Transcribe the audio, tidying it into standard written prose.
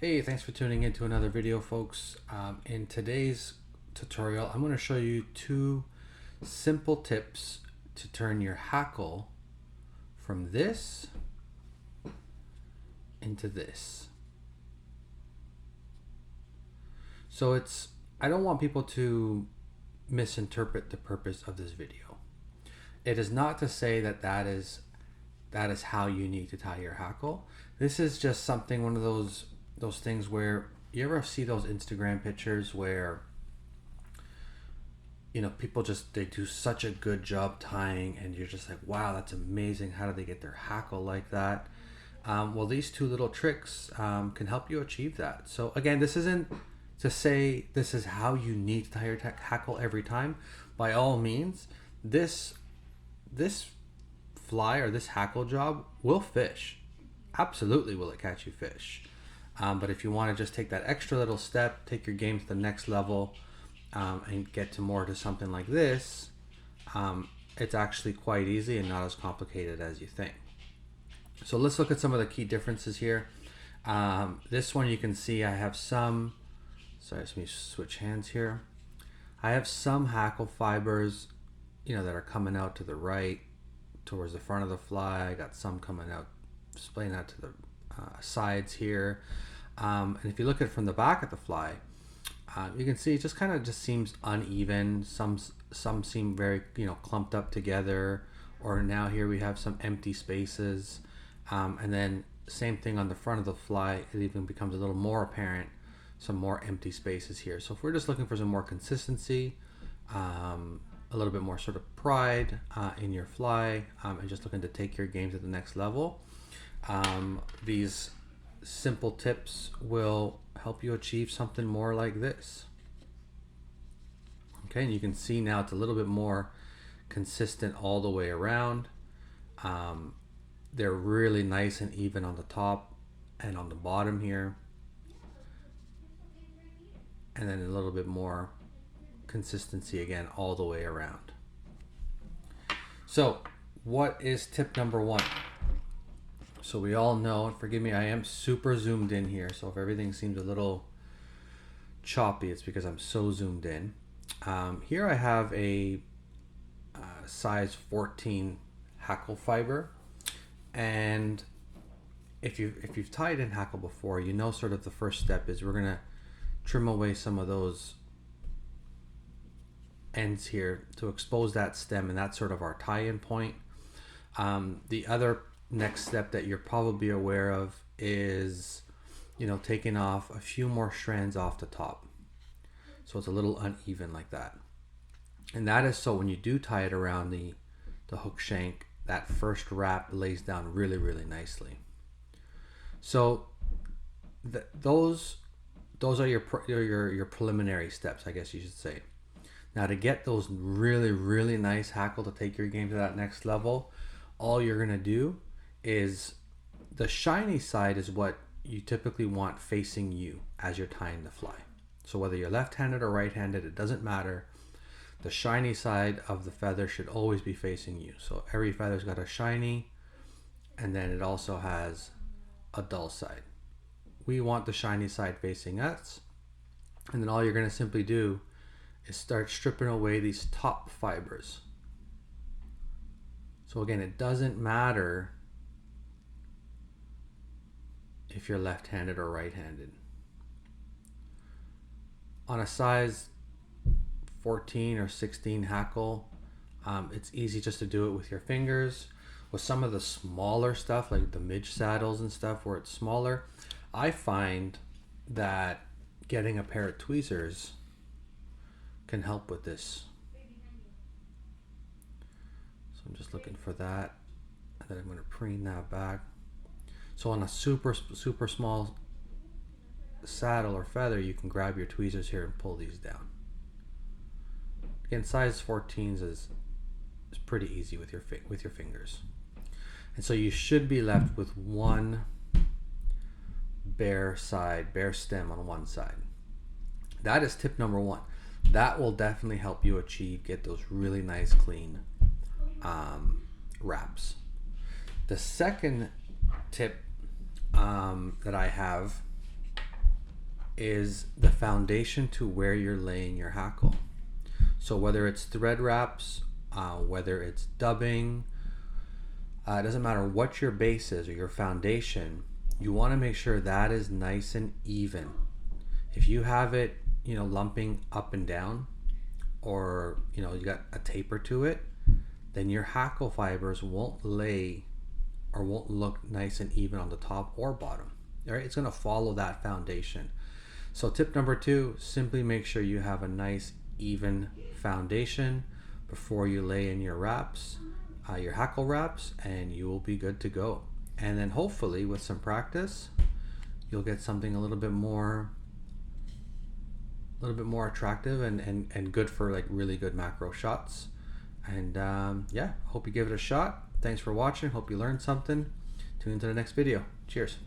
Hey, thanks for tuning in to another video, folks. In today's tutorial, I'm going to show you two simple tips to turn your hackle from this into this. So I don't want people to misinterpret the purpose of this video. It is not to say that is how you need to tie your hackle. This is just something, one of those things where you ever see those Instagram pictures where people they do such a good job tying and you're just like, wow, that's amazing. How do they get their hackle like that? Well, these two little tricks can help you achieve that. So again, this isn't to say this is how you need to tie your hackle every time. By all means, this fly or this hackle job will fish. Absolutely will it catch you fish. But if you want to just take that extra little step, take your game to the next level, and get to something like this, it's actually quite easy and not as complicated as you think. So let's look at some of the key differences here. This one you can see I have some, let me switch hands here. I have some hackle fibers, that are coming out to the right towards the front of the fly. I got some coming out, splaying out to the sides here. And if you look at it from the back of the fly, you can see it just kind of seems uneven. Some seem very clumped up together, or now here we have some empty spaces, and then same thing on the front of the fly. It even becomes a little more apparent, some more empty spaces here. So if we're just looking for some more consistency, a little bit more sort of pride in your fly, and just looking to take your game to the next level, these simple tips will help you achieve something more like this. Okay, and you can see now it's a little bit more consistent all the way around. They're really nice and even on the top and on the bottom here, and then a little bit more consistency again all the way around. So what is tip number one? So we all know, and forgive me, I am super zoomed in here, so if everything seems a little choppy, it's because I'm so zoomed in. Here I have a size 14 hackle fiber, and if you've tied in hackle before, sort of the first step is we're gonna trim away some of those ends here to expose that stem, and that's sort of our tie-in point. The other next step that you're probably aware of is taking off a few more strands off the top, so it's a little uneven like that. And that is so when you do tie it around the hook shank, that first wrap lays down really nicely. So those are your preliminary steps, I guess you should say. Now, to get those really nice hackle to take your game to that next level, all you're gonna do is the shiny side is what you typically want facing you as you're tying the fly. So whether you're left-handed or right-handed, it doesn't matter. The shiny side of the feather should always be facing you. So every feather's got a shiny, and then it also has a dull side. We want the shiny side facing us, and then all you're gonna simply do is start stripping away these top fibers. So again, it doesn't matter if you're left-handed or right-handed. On a size 14 or 16 hackle, it's easy just to do it with your fingers. With some of the smaller stuff, like the midge saddles and stuff where it's smaller, I find that getting a pair of tweezers can help with this. So I'm just looking for that, and then I'm going to preen that back. So on a super small saddle or feather, you can grab your tweezers here and pull these down. Again, size 14s is pretty easy with your fingers. And so you should be left with one bare stem on one side. That is tip number one. That will definitely help you get those really nice clean wraps. The second tip that I have is the foundation to where you're laying your hackle. So whether it's thread wraps, whether it's dubbing, it doesn't matter what your base is or your foundation, you want to make sure that is nice and even. If you have it, lumping up and down, or you got a taper to it, then your hackle fibers won't lay or won't look nice and even on the top or bottom. All right, it's going to follow that foundation. So tip number 2, simply make sure you have a nice even foundation before you lay in your wraps, your hackle wraps, and you will be good to go. And then hopefully with some practice, you'll get something a little bit more attractive and good for like really good macro shots. And hope you give it a shot. Thanks for watching. Hope you learned something. Tune into the next video. Cheers.